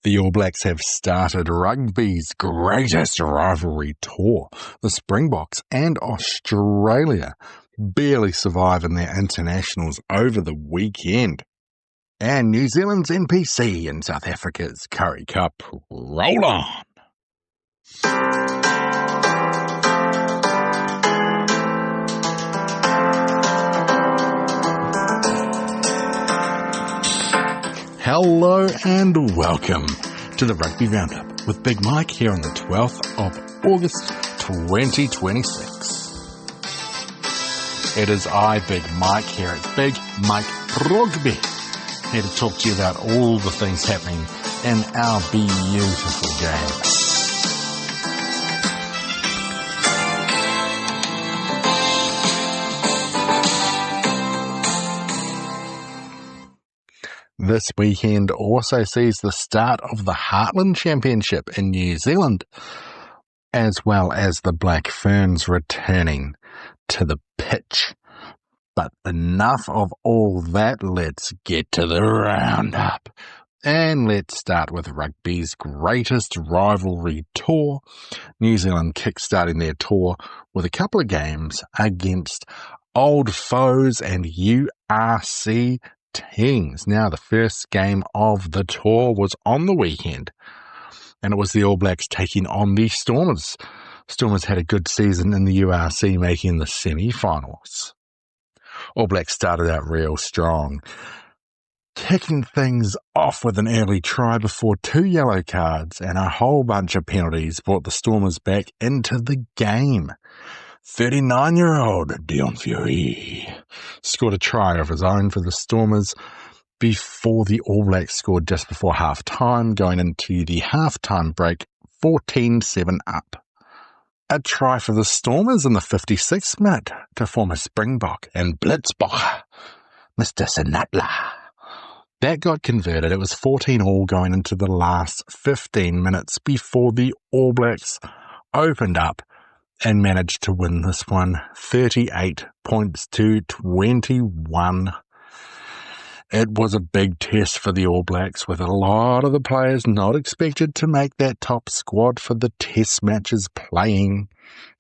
The All Blacks have started rugby's greatest rivalry tour. The Springboks and Australia barely survive in their internationals over the weekend. And New Zealand's NPC and South Africa's Currie Cup roll on. Hello and welcome to the Rugby Roundup with Big Mike here on the 12th of August 2026. It is I, Big Mike, here at Big Mike Rugby, here to talk to you about all the things happening in our beautiful game. This weekend also sees the start of the Heartland Championship in New Zealand, as well as the Black Ferns returning to the pitch. But enough of all that, let's get to the roundup. And let's start with rugby's greatest rivalry tour. New Zealand kickstarting their tour with a couple of games against old foes and URC teams. Now, the first game of the tour was on the weekend, and it was the All Blacks taking on the Stormers. Stormers had a good season in the URC, making the semi-finals. All Blacks started out real strong, kicking things off with an early try before 2 yellow cards and a whole bunch of penalties brought the Stormers back into the game. 39-year-old Dion Currie scored a try of his own for the Stormers before the All Blacks scored just before half-time, going into the half-time break 14-7 up. A try for the Stormers in the 56th minute to former Springbok and Blitzbach, Mr. Sinatla. That got converted. It was 14-all going into the last 15 minutes before the All Blacks opened up and managed to win this one 38 points to 21. It was a big test for the All Blacks, with a lot of the players not expected to make that top squad for the test matches playing.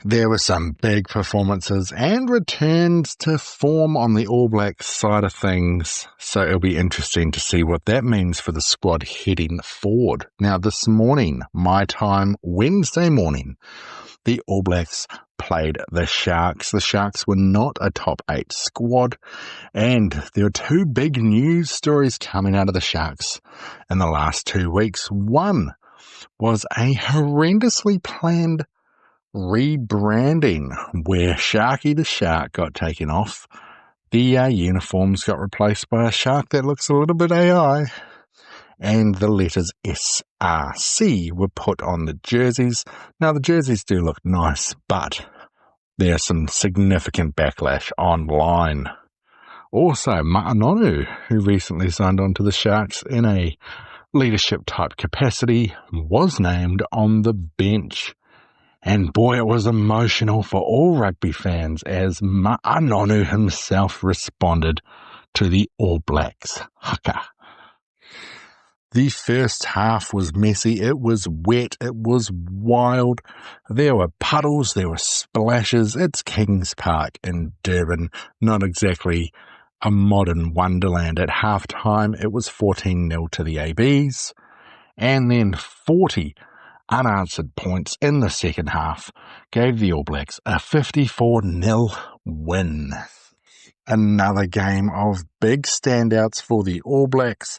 There were some big performances and returns to form on the All Blacks side of things, so it'll be interesting to see what that means for the squad heading forward. Now, this morning, my time, Wednesday morning, the All Blacks played the Sharks. The Sharks were not a top 8 squad, and there were 2 big news stories coming out of the Sharks in the last 2 weeks. One was a horrendously planned rebranding where Sharky the Shark got taken off. The uniforms got replaced by a shark that looks a little bit AI, and the letters SRC were put on the jerseys. Now, the jerseys do look nice, but there's some significant backlash online. Also, Ma'anonu, who recently signed on to the Sharks in a leadership-type capacity, was named on the bench. And boy, it was emotional for all rugby fans as Ma'anonu himself responded to the All Blacks haka. The first half was messy, it was wet, it was wild. There were puddles, there were splashes. It's Kings Park in Durban, not exactly a modern wonderland. At half-time, it was 14-0 to the ABs, and then 40 unanswered points in the second half gave the All Blacks a 54-0 win. Another game of big standouts for the All Blacks.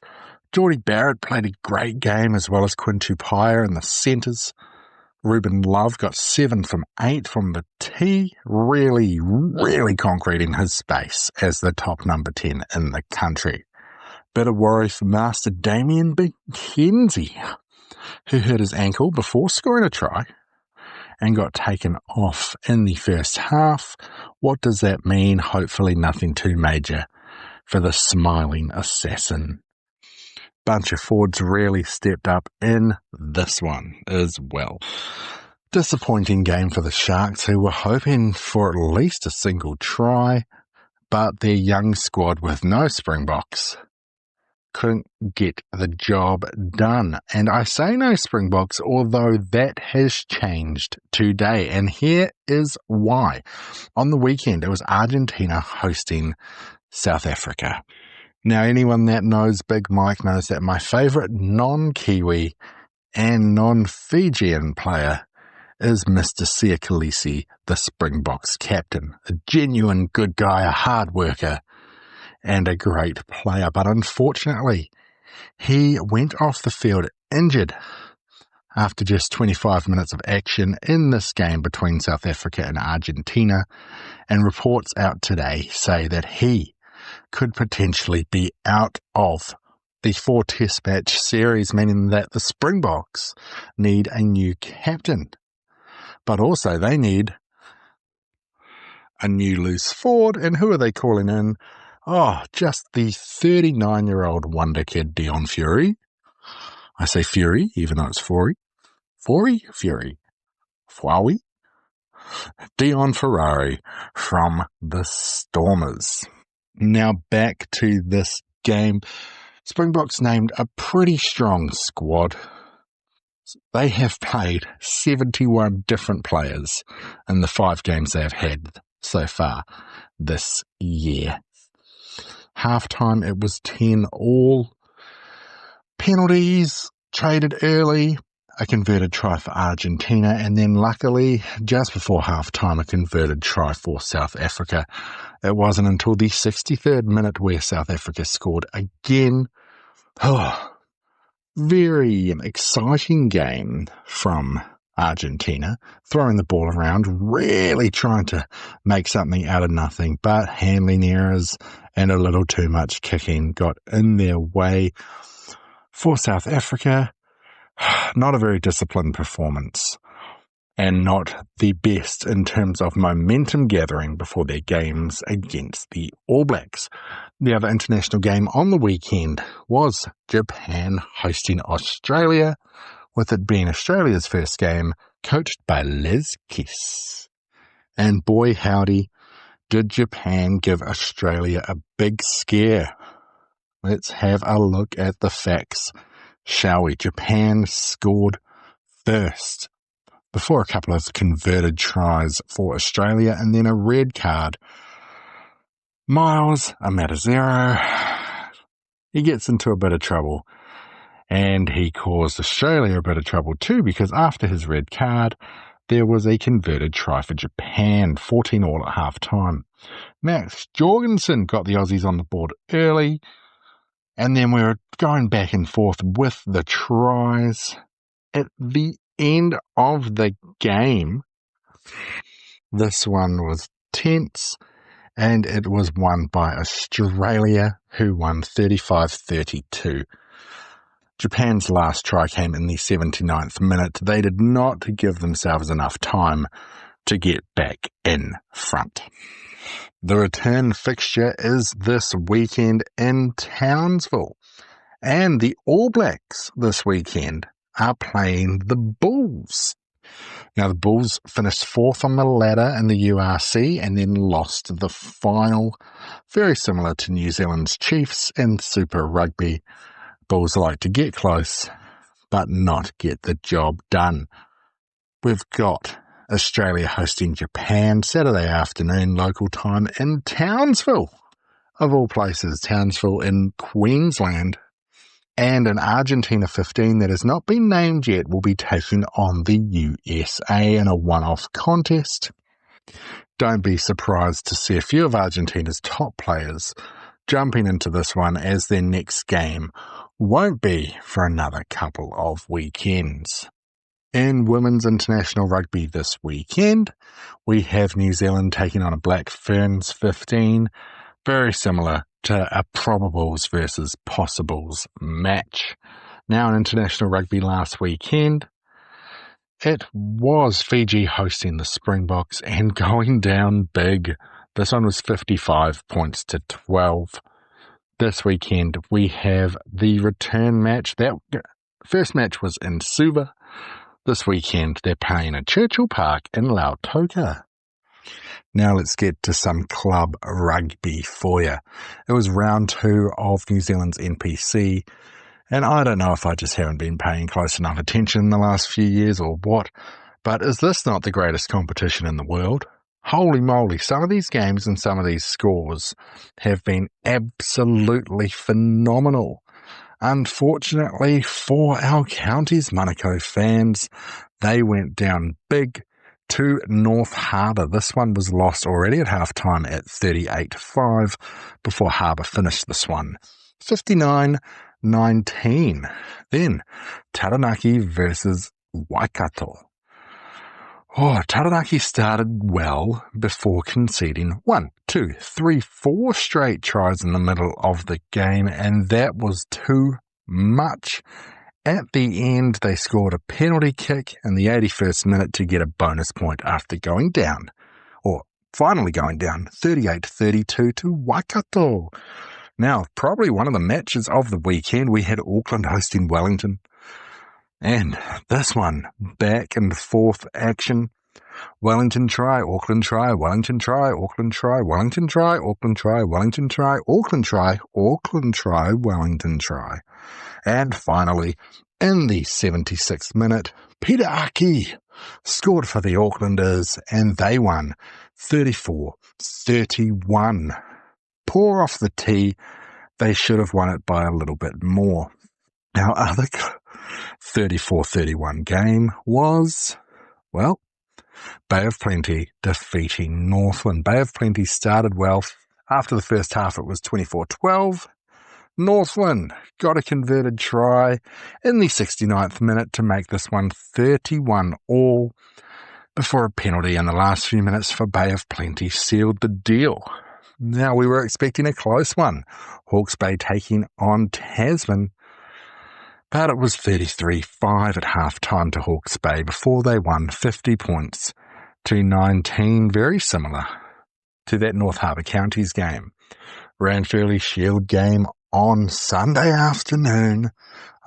Geordie Barrett played a great game, as well as Quinn Tupaia in the centres. Ruben Love got 7 from 8 from the tee, really concreting his space as the top number 10 in the country. Bit of worry for Master Damien McKenzie, who hurt his ankle before scoring a try and got taken off in the first half. What does that mean? Hopefully nothing too major for the smiling assassin. Bunch of forwards really stepped up in this one as well. Disappointing game for the Sharks, who were hoping for at least a single try, but their young squad with no Springboks couldn't get the job done. And I say no Springboks, although that has changed today. And here is why. On the weekend, it was Argentina hosting South Africa. Now, anyone that knows Big Mike knows that my favourite non-Kiwi and non-Fijian player is Mr. Siya Kolisi, the Springboks captain. A genuine good guy, a hard worker, and a great player. But unfortunately, he went off the field injured after just 25 minutes of action in this game between South Africa and Argentina. And reports out today say that he could potentially be out of the 4 test match series, meaning that the Springboks need a new captain. But also they need a new loose forward. And who are they calling in? Oh, just the 39-year-old wonder kid, Dion Fury. I say Fury, even though it's Fury. Fury. Fwawi. Dion Ferrari from the Stormers. Now back to this game. Springboks named a pretty strong squad. They have played 71 different players in the 5 games they have had so far this year. Halftime, it was 10-all. Penalties, traded early, a converted try for Argentina, and then luckily, just before halftime, a converted try for South Africa. It wasn't until the 63rd minute where South Africa scored again. Oh, very exciting game from Argentina, throwing the ball around, really trying to make something out of nothing, but handling errors and a little too much kicking got in their way for South Africa. Not a very disciplined performance, and not the best in terms of momentum gathering before their games against the All Blacks. The other international game on the weekend was Japan hosting Australia, with it being Australia's first game, coached by Les Kiss. And boy howdy, did Japan give Australia a big scare. Let's have a look at the facts, shall we? Japan scored first before a couple of converted tries for Australia, and then a red card. Miles Amatazero, he gets into a bit of trouble, and he caused Australia a bit of trouble too, because after his red card, there was a converted try for Japan, 14-all at half-time. Max Jorgensen got the Aussies on the board early, and then we were going back and forth with the tries. At the end of the game, this one was tense, and it was won by Australia, who won 35-32. Japan's last try came in the 79th minute. They did not give themselves enough time to get back in front. The return fixture is this weekend in Townsville, and the All Blacks this weekend are playing the Bulls. Now, the Bulls finished 4th on the ladder in the URC and then lost the final. Very similar to New Zealand's Chiefs in Super Rugby. Bulls like to get close, but not get the job done. We've got Australia hosting Japan Saturday afternoon local time in Townsville, of all places, Townsville in Queensland. And an Argentina 15 that has not been named yet will be taking on the USA in a one-off contest. Don't be surprised to see a few of Argentina's top players jumping into this one, as their next game won't be for another couple of weekends. In women's international rugby this weekend, we have New Zealand taking on a Black Ferns 15, very similar to a probables versus possibles match. Now, in international rugby last weekend, it was Fiji hosting the Springboks and going down big. This one was 55-12. This weekend, we have the return match. That first match was in Suva. This weekend, they're playing at Churchill Park in Lautoka. Now let's get to some club rugby for you. It was round 2 of New Zealand's NPC, and I don't know if I just haven't been paying close enough attention in the last few years or what, but is this not the greatest competition in the world? Holy moly, some of these games and some of these scores have been absolutely phenomenal. Unfortunately for our Counties Manukau fans, they went down big to North Harbour. This one was lost already at half-time at 38-5 before Harbour finished this one 59-19. Then Taranaki versus Waikato. Taranaki started well before conceding 1, 2, 3, 4 straight tries in the middle of the game, and that was too much. At the end, they scored a penalty kick in the 81st minute to get a bonus point after going down, or finally going down, 38-32 to Waikato. Now, probably one of the matches of the weekend, we had Auckland hosting Wellington. And this one, back and forth action. Wellington try, Auckland try, Wellington try, Auckland try, Wellington try, Auckland try, Wellington try, Auckland try, Auckland try, Wellington try. And finally, in the 76th minute, Peter Aki scored for the Aucklanders and they won 34-31. Poor off the tee, they should have won it by a little bit more. Our other 34-31 game was, well, Bay of Plenty defeating Northland. Bay of Plenty started well. After the first half, it was 24-12. Northland got a converted try in the 69th minute to make this one 31-all before a penalty in the last few minutes for Bay of Plenty sealed the deal. Now, we were expecting a close one. Hawke's Bay taking on Tasman. But it was 33-5 at half-time to Hawke's Bay before they won 50 points to 19, very similar to that North Harbour Counties game. Ranfurly Shield game on Sunday afternoon.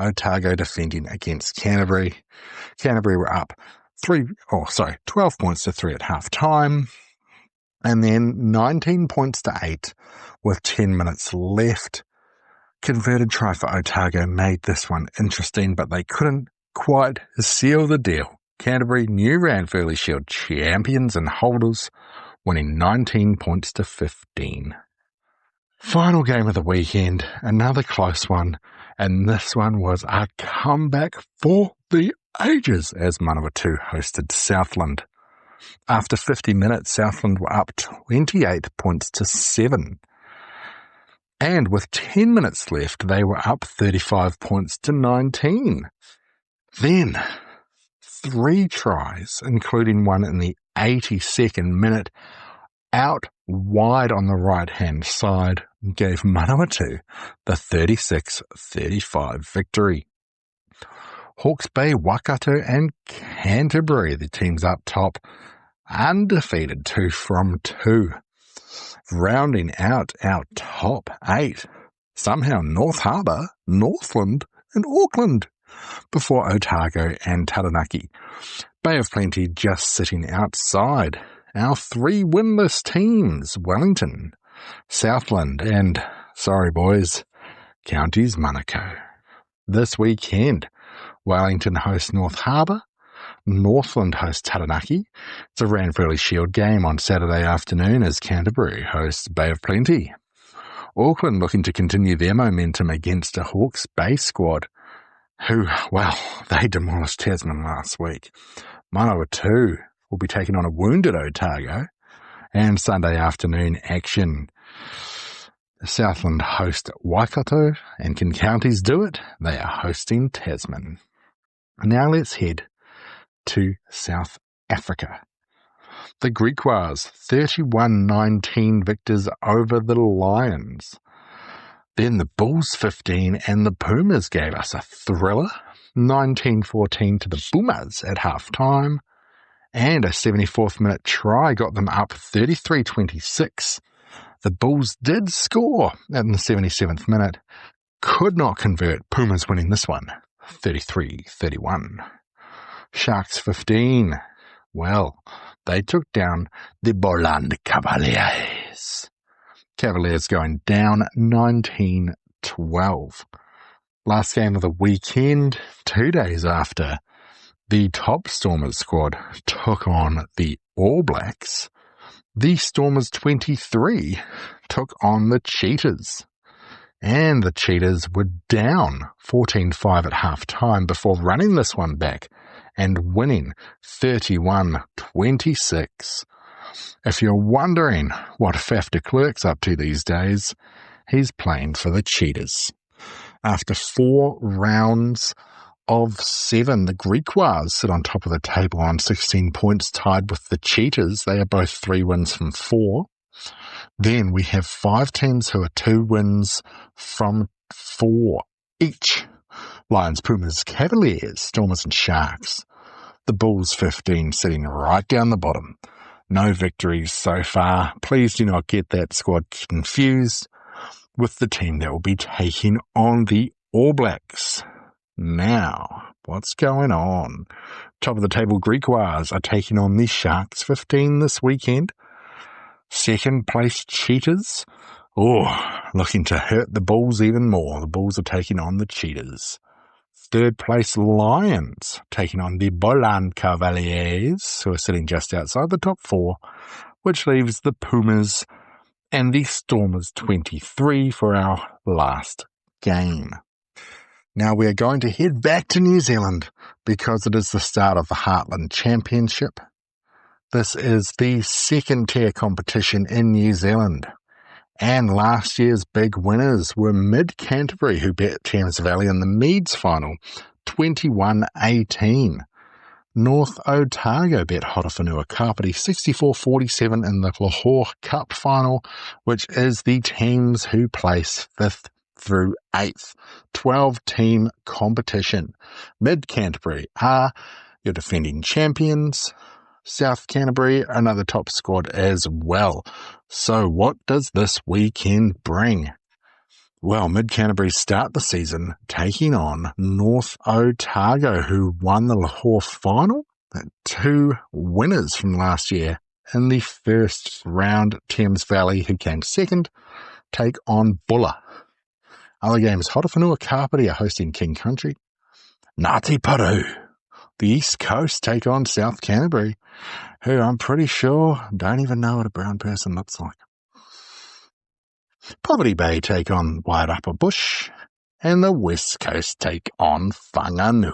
Otago defending against Canterbury. Canterbury were up 12 points to 3 at half-time. And then 19 points to 8 with 10 minutes left. Converted try for Otago made this one interesting, but they couldn't quite seal the deal. Canterbury, new Ranfurly Shield champions and holders, winning 19 points to 15. Final game of the weekend, another close one, and this one was a comeback for the ages as Manawatu hosted Southland. After 50 minutes, Southland were up 28 points to 7. And with 10 minutes left, they were up 35 points to 19. Then, 3 tries, including one in the 82nd minute, out wide on the right-hand side, gave Manawatu the 36-35 victory. Hawke's Bay, Waikato and Canterbury, the teams up top, undefeated 2 from 2. Rounding out our top 8, somehow North Harbour, Northland and Auckland, before Otago and Taranaki. Bay of Plenty just sitting outside. Our 3 winless teams, Wellington, Southland and, sorry boys, Counties Manukau. This weekend, Wellington hosts North Harbour, Northland hosts Taranaki. It's a Ranfurly Shield game on Saturday afternoon as Canterbury hosts Bay of Plenty. Auckland looking to continue their momentum against a Hawke's Bay squad who, well, they demolished Tasman last week. Manawatu will be taking on a wounded Otago. And Sunday afternoon action. Southland host Waikato, and can Counties do it? They are hosting Tasman. Now let's head to South Africa. The Griquas, 31-19 victors over the Lions. Then the Bulls 15 and the Pumas gave us a thriller, 19-14 to the Pumas at half-time, and a 74th minute try got them up 33-26. The Bulls did score in the 77th minute, could not convert, Pumas winning this one, 33-31. Sharks 15. Well, They took down the Boland Cavaliers. Cavaliers going down 19-12. Last game of the weekend, 2 days after the top Stormers squad took on the All Blacks, the Stormers 23 took on the Cheetahs. And the Cheetahs were down 14-5 at half-time before running this one back and winning 31-26. If you're wondering what Faf de Klerk's up to these days, he's playing for the Cheetahs. After 4 rounds of 7, the Griquois sit on top of the table on 16 points, tied with the Cheetahs. They are both 3 wins from 4. Then we have 5 teams who are 2 wins from 4 each. Lions, Pumas, Cavaliers, Stormers and Sharks. The Bulls 15 sitting right down the bottom. No victories so far. Please do not get that squad confused with the team that will be taking on the All Blacks. Now, what's going on? Top of the table, Griquois are taking on the Sharks 15 this weekend. Second place, Cheetahs. Looking to hurt the Bulls even more. The Bulls are taking on the Cheetahs. Third place, Lions, taking on the Boland Cavaliers, who are sitting just outside the top 4, which leaves the Pumas and the Stormers 23 for our last game. Now we are going to head back to New Zealand because it is the start of the Heartland Championship. This is the second tier competition in New Zealand. And last year's big winners were Mid-Canterbury, who beat Thames Valley in the Meads final, 21-18. North Otago beat Horowhenua Kapiti 64-47 in the Lahore Cup final, which is the teams who place 5th through 8th. 12-team competition. Mid-Canterbury are your defending champions. South Canterbury, another top squad as well. So what does this weekend bring? Well, Mid-Canterbury start the season taking on North Otago, who won the Lahore final. 2 winners from last year in the first round. Thames Valley, who came second, take on Bulla. Other games, Horowhenua Kapiti are hosting King Country. Ngāti Porou, the East Coast, take on South Canterbury, who I'm pretty sure don't even know what a brown person looks like. Poverty Bay take on Wairapa Bush, and the West Coast take on Whanganui.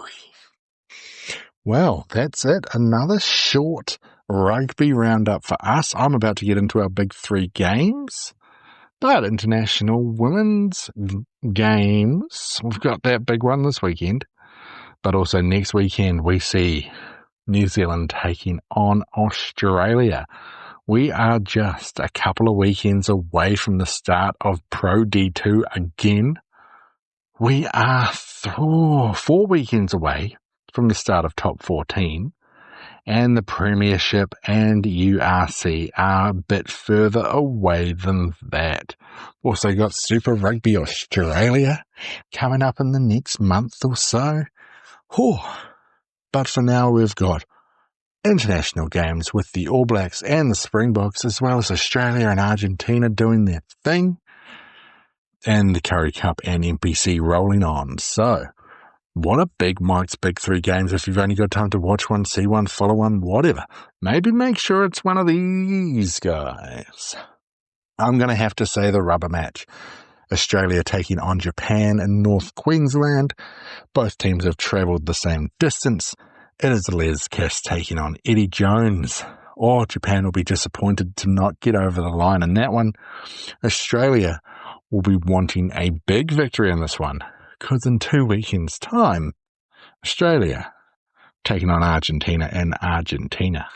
Well, that's it. Another short rugby roundup for us. I'm about to get into our big 3 games. But international women's games, we've got that big one this weekend. But also next weekend we see New Zealand taking on Australia. We are just a couple of weekends away from the start of Pro D2 again. We are 4 weekends away from the start of Top 14. And the Premiership and URC are a bit further away than that. Also got Super Rugby Australia coming up in the next month or so. But for now we've got international games with the All Blacks and the Springboks, as well as Australia and Argentina doing their thing, and the Currie Cup and NPC rolling on. So, what a Big Mike's Big 3 games. If you've only got time to watch one, see one, follow one, whatever, maybe make sure it's one of these guys. I'm going to have to say the rubber match. Australia taking on Japan in North Queensland. Both teams have travelled the same distance. It is Les Kiss taking on Eddie Jones. Japan will be disappointed to not get over the line in that one. Australia will be wanting a big victory in this one, because in 2 weekends' time, Australia taking on Argentina in Argentina.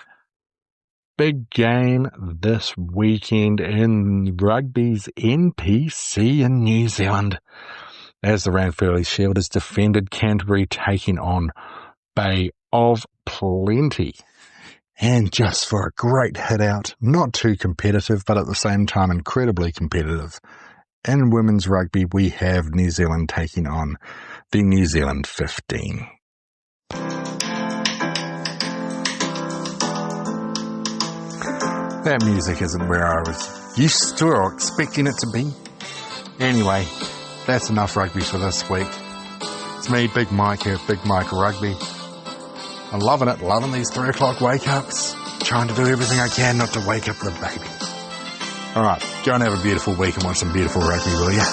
Big game this weekend in rugby's NPC in New Zealand, as the Ranfurly Shield is defended. Canterbury taking on Bay of Plenty. And just for a great hit out, not too competitive, but at the same time incredibly competitive. In women's rugby, we have New Zealand taking on the New Zealand 15. That music isn't where I was used to or expecting it to be. Anyway, that's enough rugby for this week. It's me, Big Mike here at Big Mike Rugby. I'm loving it, loving these 3 o'clock wake-ups. Trying to do everything I can not to wake up the baby. Alright, go and have a beautiful week and watch some beautiful rugby, will ya?